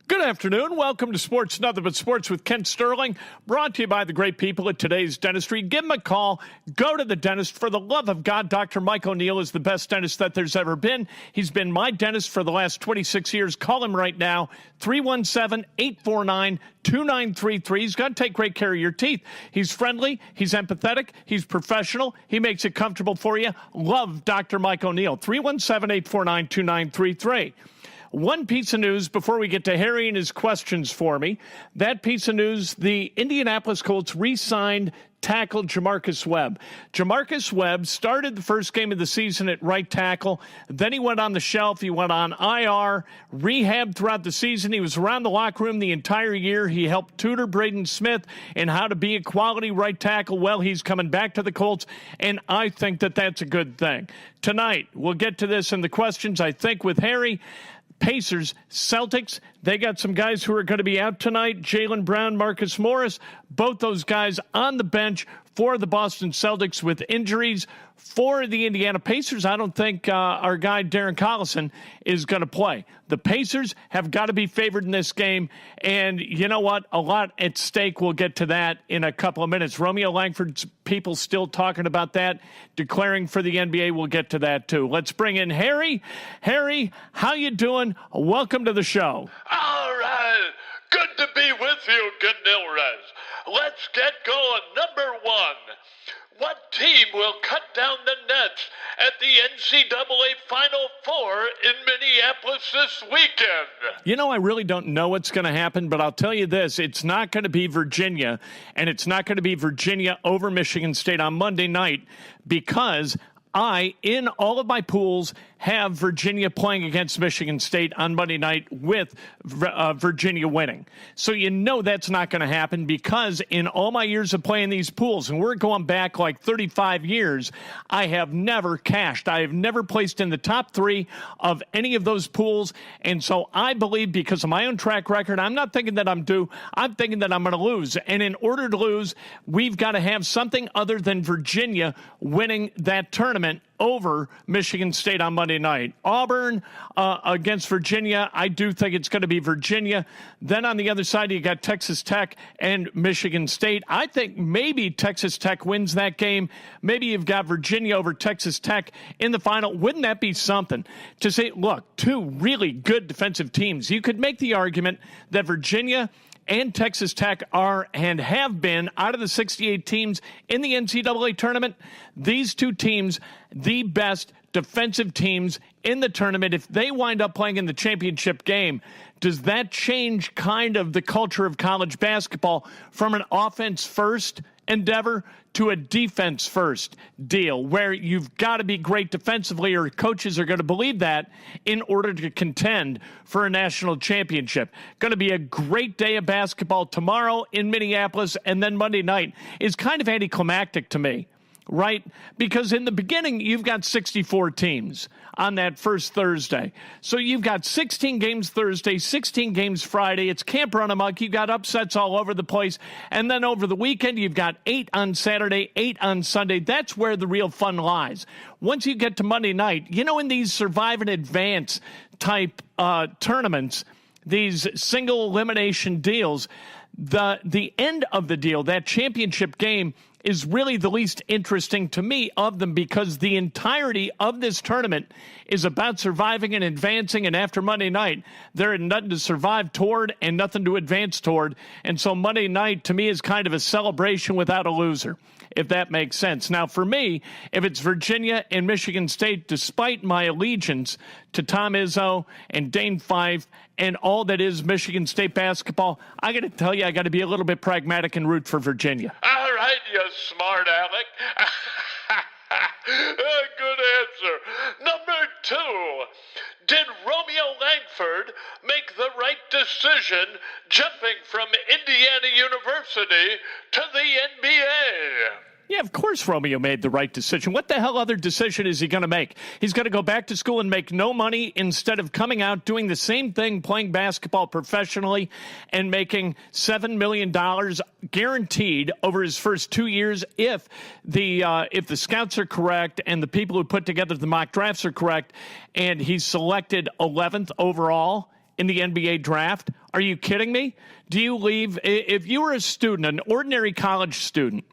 Good afternoon. Welcome to Sports Nothing But Sports with Kent Sterling, brought to you by the great people at Today's Dentistry. Give them a call. Go to the dentist. For the love of God, Dr. Mike O'Neill is the best dentist that there's ever been. He's been my dentist for the last 26 years. Call him right now, 317-849-2933. He's going to take great care of your teeth. He's friendly. He's empathetic. He's professional. He makes it comfortable for you. Love Dr. Mike O'Neill, 317-849-2933. One piece of news before we get to Harry and his questions for me. That piece of news, the Indianapolis Colts re-signed tackle Jamarcus Webb. Jamarcus Webb started the first game of the season at right tackle. Then he went on the shelf. He went on IR, rehab throughout the season. He was around the locker room the entire year. He helped tutor Braden Smith in how to be a quality right tackle. Well, he's coming back to the Colts, and I think that that's a good thing. Tonight, we'll get to this in the questions, I think, with Harry. Pacers, Celtics, they got some guys who are going to be out tonight. Jaylen Brown, Marcus Morris, both those guys on the bench for the Boston Celtics with injuries. For the Indiana Pacers, I don't think our guy Darren Collison is going to play. The Pacers have got to be favored in this game, and you know what? A lot at stake. We'll get to that in a couple of minutes. Romeo Langford's people still talking about that, declaring for the NBA. We'll get to that too. Let's bring in Harry. Harry, how you doing? Welcome to the show. All right. Good to be with you, Ganilres. Let's get going. Number one. What team will cut down the nets at the NCAA Final Four in Minneapolis this weekend? You know, I really don't know what's going to happen, but I'll tell you this. It's not going to be Virginia, and it's not going to be Virginia over Michigan State on Monday night because I, in all of my pools, have Virginia playing against Michigan State on Monday night with Virginia winning. So you know that's not going to happen because in all my years of playing these pools, and we're going back like 35 years, I have never cashed. I have never placed in the top three of any of those pools. And so I believe because of my own track record, I'm not thinking that I'm due. I'm thinking that I'm going to lose. And in order to lose, we've got to have something other than Virginia winning that tournament over Michigan State on Monday night. Auburn against Virginia. I do think it's going to be Virginia. Then on the other side, you got Texas Tech and Michigan State. I think maybe Texas Tech wins that game. Maybe you've got Virginia over Texas Tech in the final. Wouldn't that be something to say, look, two really good defensive teams. You could make the argument that Virginia and Texas Tech are and have been, out of the 68 teams in the NCAA tournament, these two teams, the best defensive teams in the tournament. If they wind up playing in the championship game, does that change kind of the culture of college basketball from an offense-first endeavor to a defense-first deal where you've got to be great defensively or coaches are going to believe that in order to contend for a national championship? Going to be a great day of basketball tomorrow in Minneapolis, and then Monday night is kind of anticlimactic to me, right? Because in the beginning, you've got 64 teams on that first Thursday. So you've got 16 games Thursday, 16 games Friday. It's Camp Run Amok. You've got upsets all over the place. And then over the weekend, you've got 8 on Saturday, 8 on Sunday. That's where the real fun lies. Once you get to Monday night, you know, in these survive and advance type tournaments, these single elimination deals, the end of the deal, that championship game, is really the least interesting to me of them because the entirety of this tournament is about surviving and advancing, and after Monday night, there is nothing to survive toward and nothing to advance toward. And so Monday night, to me, is kind of a celebration without a loser, if that makes sense. Now, for me, if it's Virginia and Michigan State, despite my allegiance to Tom Izzo and Dane Fife and all that is Michigan State basketball, I got to tell you, I got to be a little bit pragmatic and root for Virginia. All right, you smart aleck. Good answer. Number two, did Romeo Langford make the right decision jumping from Indiana University to the NBA? Yeah, of course Romeo made the right decision. What the hell other decision is he going to make? He's going to go back to school and make no money instead of coming out, doing the same thing, playing basketball professionally and making $7 million guaranteed over his first 2 years if the scouts are correct and the people who put together the mock drafts are correct, and he's selected 11th overall in the NBA draft? Are you kidding me? Do you leave, if you were a student, an ordinary college student,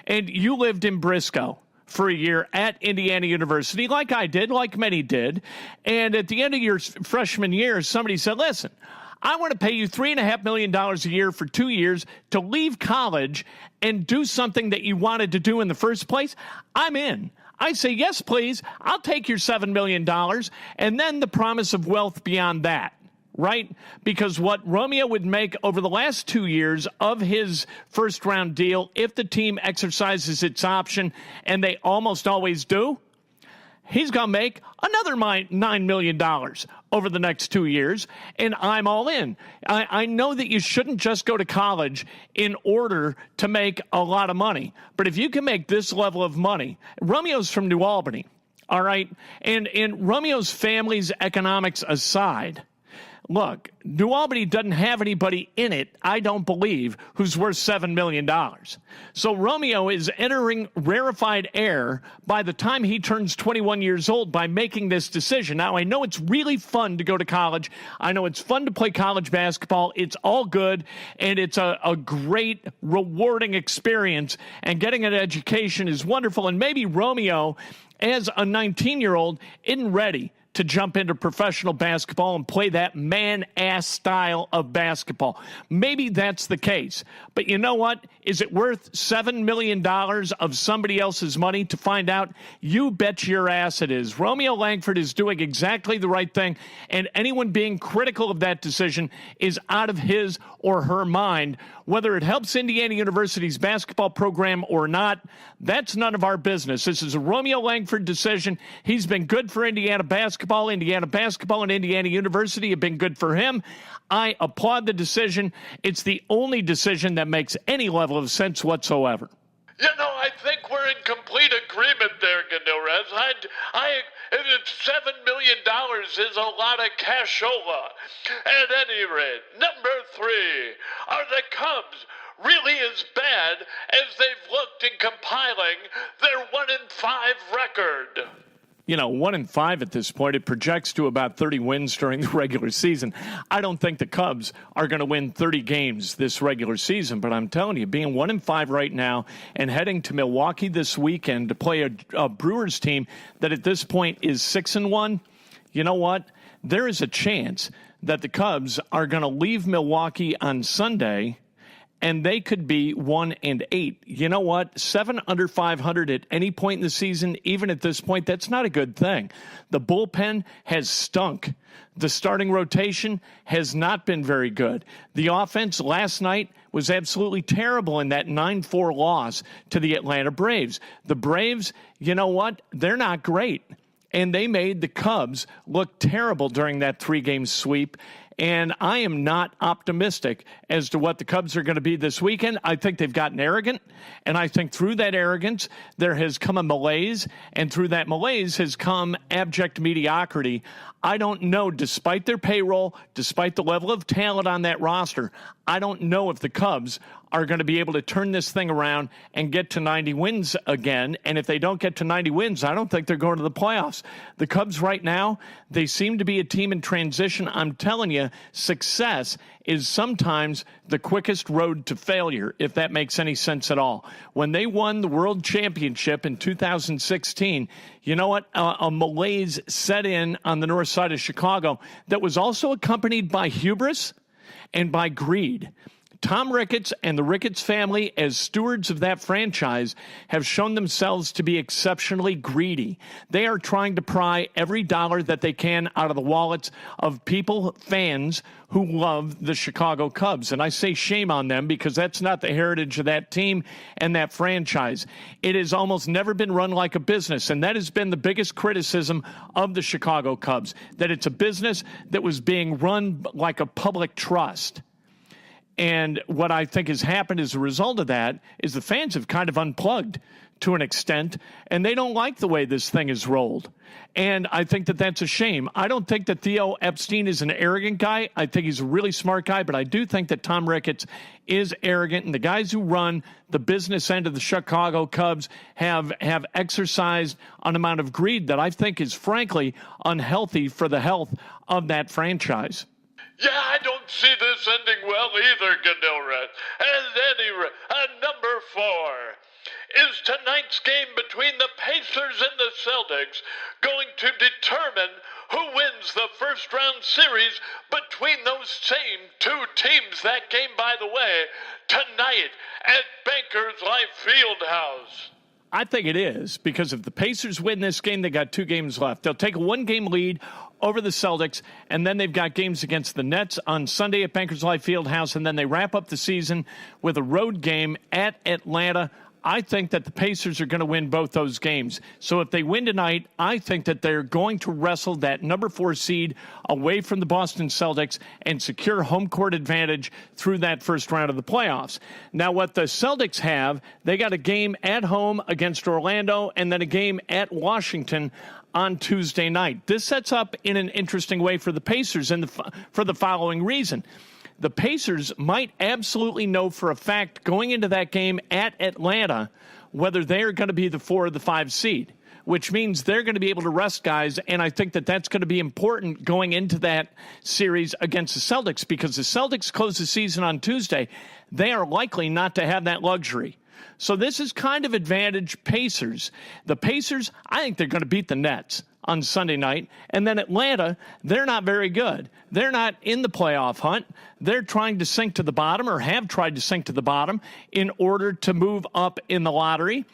and you lived in Briscoe for a year at Indiana University, like I did, like many did, and at the end of your freshman year, somebody said, listen, I want to pay you $3.5 million a year for 2 years to leave college and do something that you wanted to do in the first place, I'm in. I say, yes, please. I'll take your $7 million and then the promise of wealth beyond that, right? Because what Romeo would make over the last 2 years of his first-round deal, if the team exercises its option, and they almost always do, he's going to make another $9 million over the next 2 years, and I'm all in. I know that you shouldn't just go to college in order to make a lot of money, but if you can make this level of money, Romeo's from New Albany, all right? And Romeo's family's economics aside, look, New Albany doesn't have anybody in it, I don't believe, who's worth $7 million. So Romeo is entering rarefied air by the time he turns 21 years old by making this decision. Now, I know it's really fun to go to college. I know it's fun to play college basketball. It's all good, and it's a great, rewarding experience, and getting an education is wonderful. And maybe Romeo, as a 19-year-old, isn't ready to jump into professional basketball and play that man-ass style of basketball. Maybe that's the case. But you know what? Is it worth $7 million of somebody else's money to find out? You bet your ass it is. Romeo Langford is doing exactly the right thing, and anyone being critical of that decision is out of his or her mind. Whether it helps Indiana University's basketball program or not, that's none of our business. This is a Romeo Langford decision. He's been good for Indiana basketball. Indiana basketball and Indiana University have been good for him. I applaud the decision. It's the only decision that makes any level of sense whatsoever. You know, I think we're in complete agreement there, Ganilrez. $7 million is a lot of cashola. At any rate, number 3, are the Cubs really as bad as they've looked in compiling their 1-5 record? You know, 1-5 at this point. It projects to about 30 wins during the regular season. I don't think the Cubs are going to win 30 games this regular season, but I'm telling you, being 1-5 right now and heading to Milwaukee this weekend to play a Brewers team that at this point is 6-1, you know what? There is a chance that the Cubs are going to leave Milwaukee on Sunday and they could be 1-8. You know what? 7 under 500 at any point in the season, even at this point, that's not a good thing. The bullpen has stunk. The starting rotation has not been very good. The offense last night was absolutely terrible in that 9-4 loss to the Atlanta Braves. The Braves, you know what? They're not great. And they made the Cubs look terrible during that 3-game sweep. And I am not optimistic as to what the Cubs are going to be this weekend. I think they've gotten arrogant, and I think through that arrogance, there has come a malaise, and through that malaise has come abject mediocrity. I don't know, despite their payroll, despite the level of talent on that roster, I don't know if the Cubs are going to be able to turn this thing around and get to 90 wins again. And if they don't get to 90 wins, I don't think they're going to the playoffs. The Cubs right now, they seem to be a team in transition. I'm telling you, success is sometimes the quickest road to failure, if that makes any sense at all. When they won the World Championship in 2016, you know what? A malaise set in on the north side of Chicago that was also accompanied by hubris and by greed. Tom Ricketts and the Ricketts family, as stewards of that franchise, have shown themselves to be exceptionally greedy. They are trying to pry every dollar that they can out of the wallets of people, fans, who love the Chicago Cubs. And I say shame on them because that's not the heritage of that team and that franchise. It has almost never been run like a business, and that has been the biggest criticism of the Chicago Cubs, that it's a business that was being run like a public trust. And what I think has happened as a result of that is the fans have kind of unplugged to an extent, and they don't like the way this thing is rolled. And I think that that's a shame. I don't think that Theo Epstein is an arrogant guy. I think he's a really smart guy, but I do think that Tom Ricketts is arrogant, and the guys who run the business end of the Chicago Cubs have exercised an amount of greed that I think is frankly unhealthy for the health of that franchise. Yeah, I don't see this ending well either, Ganilred. At any rate, number 4. Is tonight's game between the Pacers and the Celtics going to determine who wins the first round series between those same two teams? That game, by the way, tonight at Bankers Life Fieldhouse. I think it is, because if the Pacers win this game, they got 2 games left. They'll take a 1-game lead over the Celtics, and then they've got games against the Nets on Sunday at Bankers Life Fieldhouse, and then they wrap up the season with a road game at Atlanta. I think that the Pacers are going to win both those games. So if they win tonight, I think that they're going to wrestle that number 4 seed away from the Boston Celtics and secure home court advantage through that first round of the playoffs. Now, what the Celtics have, they got a game at home against Orlando and then a game at Washington on Tuesday night. This sets up in an interesting way for the Pacers for the following reason. The Pacers might absolutely know for a fact going into that game at Atlanta whether they're going to be the 4 or the 5 seed, which means they're going to be able to rest guys, and I think that that's going to be important going into that series against the Celtics, because the Celtics close the season on Tuesday. They are likely not to have that luxury. So this is kind of advantage Pacers. The Pacers, I think they're going to beat the Nets on Sunday night. And then Atlanta, they're not very good. They're not in the playoff hunt. They're trying to sink to the bottom, or have tried to sink to the bottom, in order to move up in the lottery.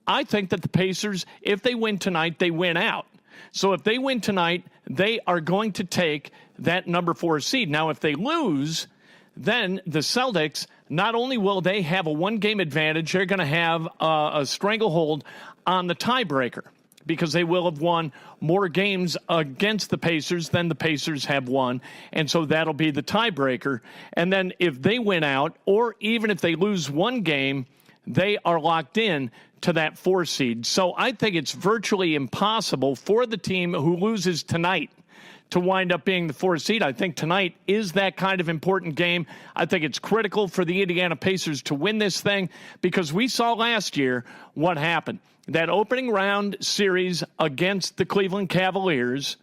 I think that the Pacers, if they win tonight, they win out. So if they win tonight, they are going to take that number 4 seed. Now, if they lose, then the Celtics, not only will they have a 1-game advantage, they're going to have a stranglehold on the tiebreaker, because they will have won more games against the Pacers than the Pacers have won. And so that'll be the tiebreaker. And then if they win out, or even if they lose 1 game, they are locked in to that 4 seed. So I think it's virtually impossible for the team who loses tonight to wind up being the 4 seed. I think tonight is that kind of important game. I think it's critical for the Indiana Pacers to win this thing, because we saw last year what happened. That opening round series against the Cleveland Cavaliers,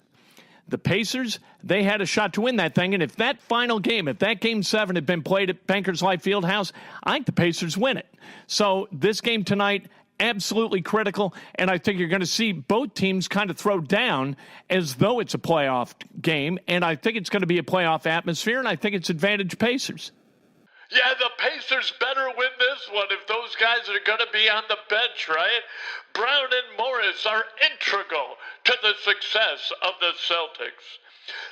the Pacers, they had a shot to win that thing. And if that final game, if that Game 7 had been played at Bankers Life Fieldhouse, I think the Pacers win it. So this game tonight, absolutely critical. And I think you're going to see both teams kind of throw down as though it's a playoff game. And I think it's going to be a playoff atmosphere. And I think it's advantage Pacers. Yeah, the Pacers better win this one if those guys are going to be on the bench, right? Brown and Morris are integral to the success of the Celtics.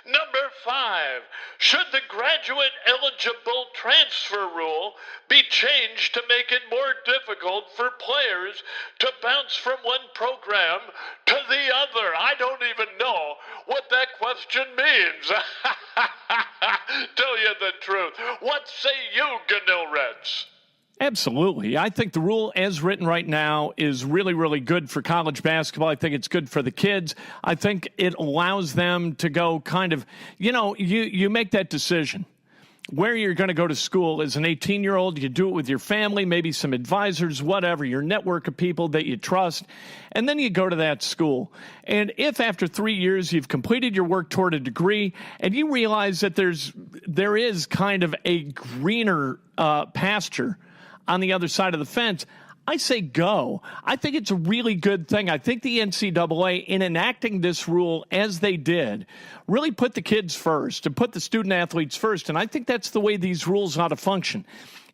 Number 5, should the graduate eligible transfer rule be changed to make it more difficult for players to bounce from one program to the other? I don't even know what that question means. Tell you the truth. What say you, Ganilreds? Absolutely. I think the rule as written right now is really, really good for college basketball. I think it's good for the kids. I think it allows them to go kind of, you make that decision where you're going to go to school as an 18-year-old. You do it with your family, maybe some advisors, whatever, your network of people that you trust, and then you go to that school. And if after 3 years you've completed your work toward a degree and you realize that there is kind of a greener pasture on the other side of the fence, I say go. I think it's a really good thing. I think the NCAA, in enacting this rule as they did, really put the kids first and put the student athletes first. And I think that's the way these rules ought to function.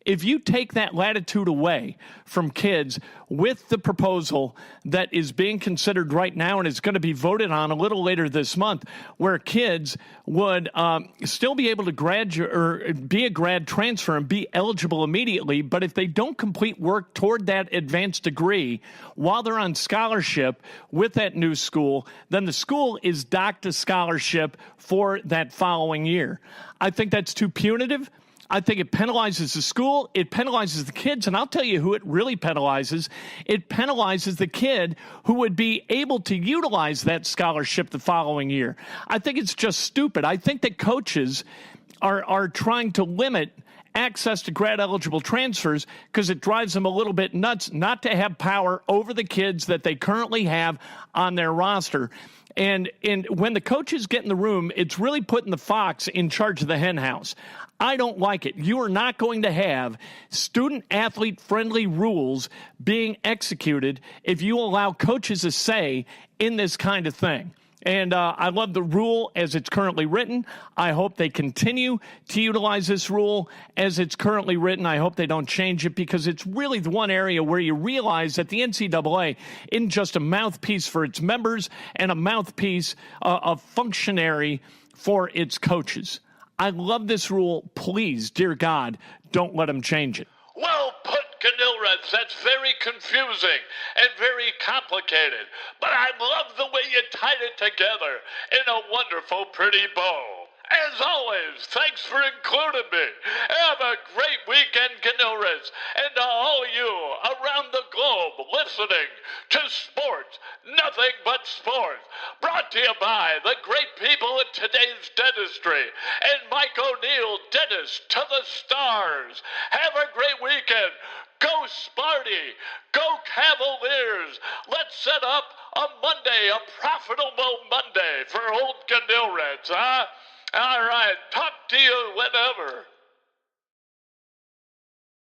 If you take that latitude away from kids with the proposal that is being considered right now and is going to be voted on a little later this month, where kids would still be able to graduate or be a grad transfer and be eligible immediately, but if they don't complete work toward that advanced degree while they're on scholarship with that new school, then the school is docked a scholarship for that following year. I think that's too punitive. I think it penalizes the school, it penalizes the kids, and I'll tell you who it really penalizes. It penalizes the kid who would be able to utilize that scholarship the following year. I think it's just stupid. I think that coaches are trying to limit access to grad-eligible transfers because it drives them a little bit nuts not to have power over the kids that they currently have on their roster. And when the coaches get in the room, it's really putting the fox in charge of the hen house. I don't like it. You are not going to have student-athlete friendly rules being executed if you allow coaches a say in this kind of thing. And I love the rule as it's currently written. I hope they continue to utilize this rule as it's currently written. I hope they don't change it, because it's really the one area where you realize that the NCAA isn't just a mouthpiece for its members and a mouthpiece, a functionary for its coaches. I love this rule. Please, dear God, don't let them change it. Well put, Ganilreds. That's very confusing and very complicated. But I love the way you tied it together in a wonderful, pretty bow. As always, thanks for including me. Have a great weekend, Ganilreds, and to all you around the globe listening to Sports, Nothing But Sports, brought to you by the great people at Today's Dentistry and Mike O'Neill, dentist to the stars. Have a great weekend. Go Sparty! Go Cavaliers! Let's set up a Monday, a profitable Monday for old Ganilreds, huh? All right, talk to you whenever.